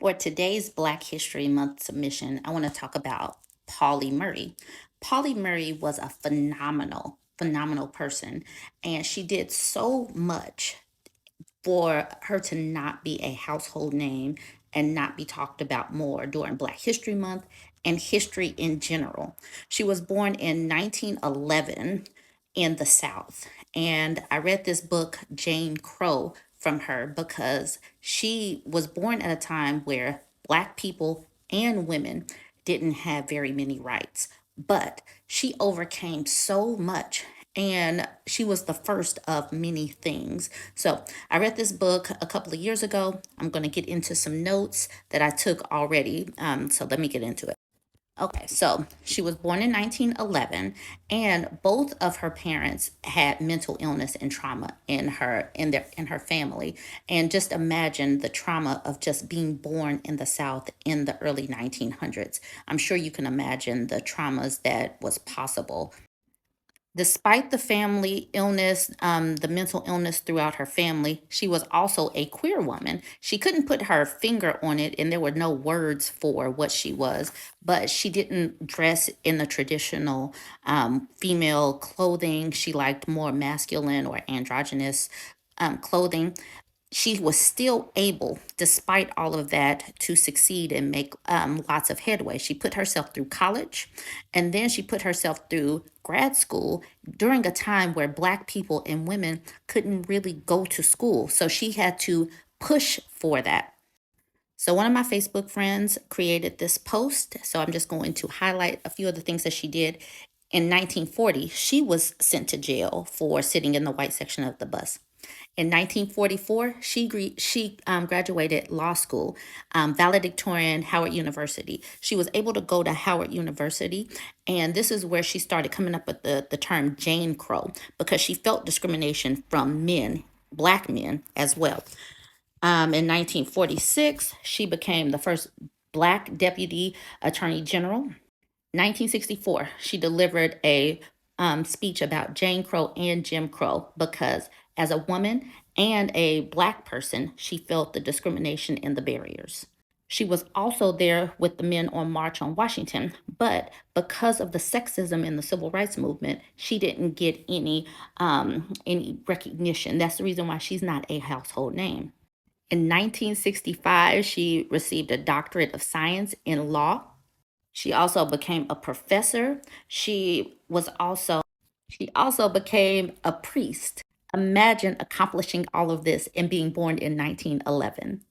For today's Black History Month submission, I want to talk about Pauli Murray. Pauli Murray was a phenomenal person, and she did so much for her to not be a household name and not be talked about more during Black History Month and history in general. She was born in 1911 in the South. And I read this book, Jane Crow, from her because she was born at a time where Black people and women didn't have very many rights. But she overcame so much, and she was the first of many things. So I read this book a couple of years ago. I'm going to get into some notes that I took already. So let me get into it. Okay, so she was born in 1911, and both of her parents had mental illness and trauma in her family. And just imagine the trauma of just being born in the South in the early 1900s. I'm sure you can imagine the traumas that was possible. Despite the family illness, the mental illness throughout her family, she was also a queer woman. She couldn't put her finger on it, and there were no words for what she was, but she didn't dress in the traditional female clothing. She liked more masculine or androgynous clothing. She was still able, despite all of that, to succeed and make lots of headway. She put herself through college, and then she put herself through grad school during a time where Black people and women couldn't really go to school. So she had to push for that. So one of my Facebook friends created this post. So I'm just going to highlight a few of the things that she did. In 1940, she was sent to jail for sitting in the white section of the bus. In 1944, she graduated law school, valedictorian, Howard University. She was able to go to Howard University, and this is where she started coming up with the term Jane Crow because she felt discrimination from men, Black men as well. In 1946, she became the first Black deputy attorney general. 1964, she delivered a speech about Jane Crow and Jim Crow because, as a woman and a Black person, she felt the discrimination and the barriers. She was also there with the men on March on Washington, but because of the sexism in the civil rights movement, she didn't get any recognition. That's the reason why she's not a household name. In 1965, she received a doctorate of science in law. She also became a professor. She also became a priest. Imagine accomplishing all of this and being born in 1911.